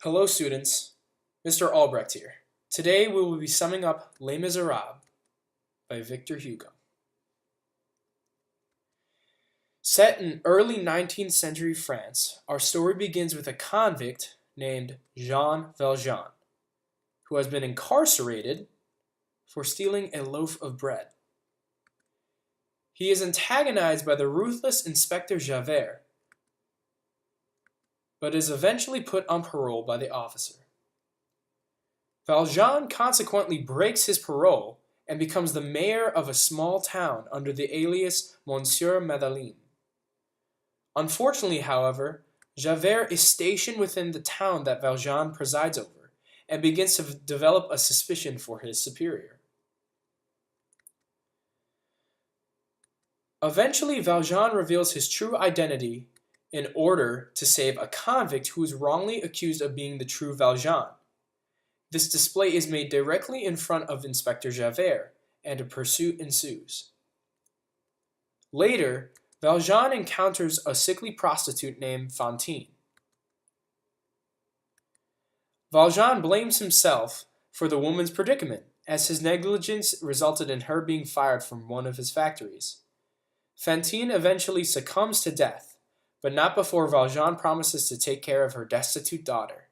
Hello students, Mr. Albrecht here. Today we will be summing up Les Miserables by Victor Hugo. Set in early 19th century France, our story begins with a convict named Jean Valjean, who has been incarcerated for stealing a loaf of bread. He is antagonized by the ruthless Inspector Javert, but is eventually put on parole by the officer. Valjean consequently breaks his parole and becomes the mayor of a small town under the alias Monsieur Madeleine. Unfortunately, however, Javert is stationed within the town that Valjean presides over and begins to develop a suspicion for his superior. Eventually, Valjean reveals his true identity in order to save a convict who is wrongly accused of being the true Valjean. This display is made directly in front of Inspector Javert, and a pursuit ensues. Later, Valjean encounters a sickly prostitute named Fantine. Valjean blames himself for the woman's predicament, as his negligence resulted in her being fired from one of his factories. Fantine eventually succumbs to death, but not before Valjean promises to take care of her destitute daughter.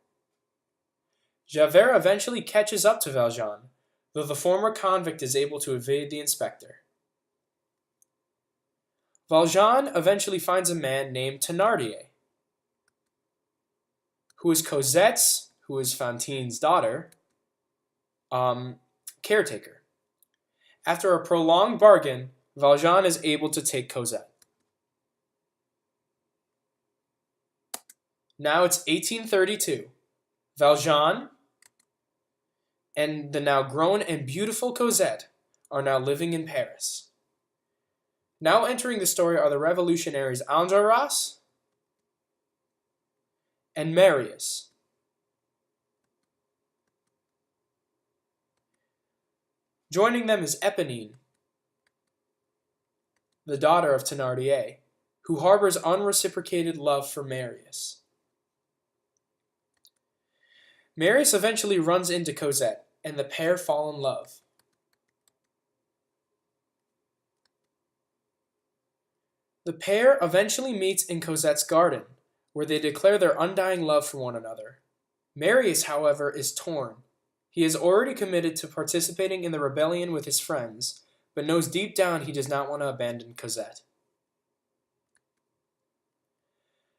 Javert eventually catches up to Valjean, though the former convict is able to evade the inspector. Valjean eventually finds a man named Thénardier, who is Cosette's, who is Fantine's daughter, caretaker. After a prolonged bargain, Valjean is able to take Cosette. Now it's 1832. Valjean and the now grown and beautiful Cosette are now living in Paris. Now entering the story are the revolutionaries Enjolras and Marius. Joining them is Éponine, the daughter of Thénardier, who harbors unreciprocated love for Marius. Marius eventually runs into Cosette, and the pair fall in love. The pair eventually meets in Cosette's garden, where they declare their undying love for one another. Marius, however, is torn. He is already committed to participating in the rebellion with his friends, but knows deep down he does not want to abandon Cosette.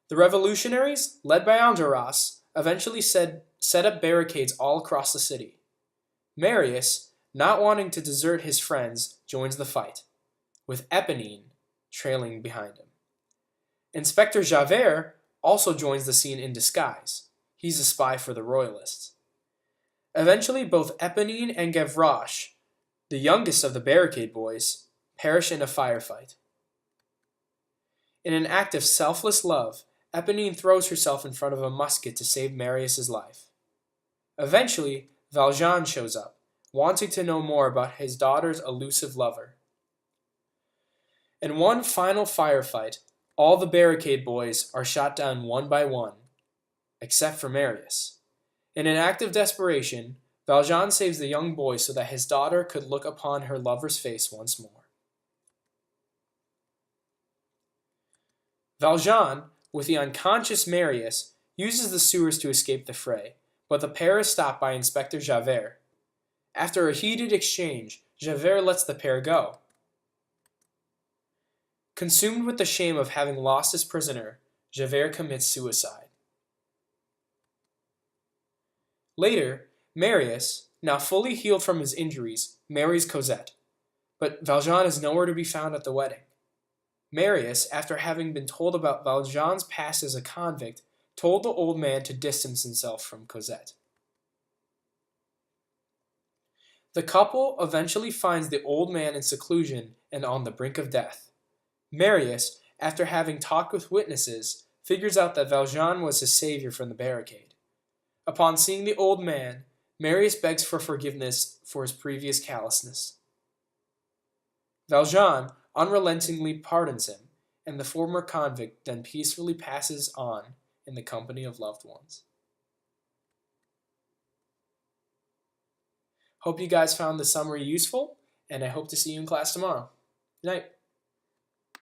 The revolutionaries, led by Enjolras, eventually set up barricades all across the city. Marius, not wanting to desert his friends, joins the fight, with Éponine trailing behind him. Inspector Javert also joins the scene in disguise. He's a spy for the royalists. Eventually, both Éponine and Gavroche, the youngest of the barricade boys, perish in a firefight. In an act of selfless love, Éponine throws herself in front of a musket to save Marius's life. Eventually, Valjean shows up, wanting to know more about his daughter's elusive lover. In one final firefight, all the barricade boys are shot down one by one, except for Marius. In an act of desperation, Valjean saves the young boy so that his daughter could look upon her lover's face once more. Valjean, with the unconscious Marius, uses the sewers to escape the fray, but the pair is stopped by Inspector Javert. After a heated exchange, Javert lets the pair go. Consumed with the shame of having lost his prisoner, Javert commits suicide. Later, Marius, now fully healed from his injuries, marries Cosette, but Valjean is nowhere to be found at the wedding. Marius, after having been told about Valjean's past as a convict, told the old man to distance himself from Cosette. The couple eventually finds the old man in seclusion and on the brink of death. Marius, after having talked with witnesses, figures out that Valjean was his savior from the barricade. Upon seeing the old man, Marius begs for forgiveness for his previous callousness. Valjean unrelentingly pardons him, and the former convict then peacefully passes on in the company of loved ones. Hope you guys found the summary useful, and I hope to see you in class tomorrow. Good night.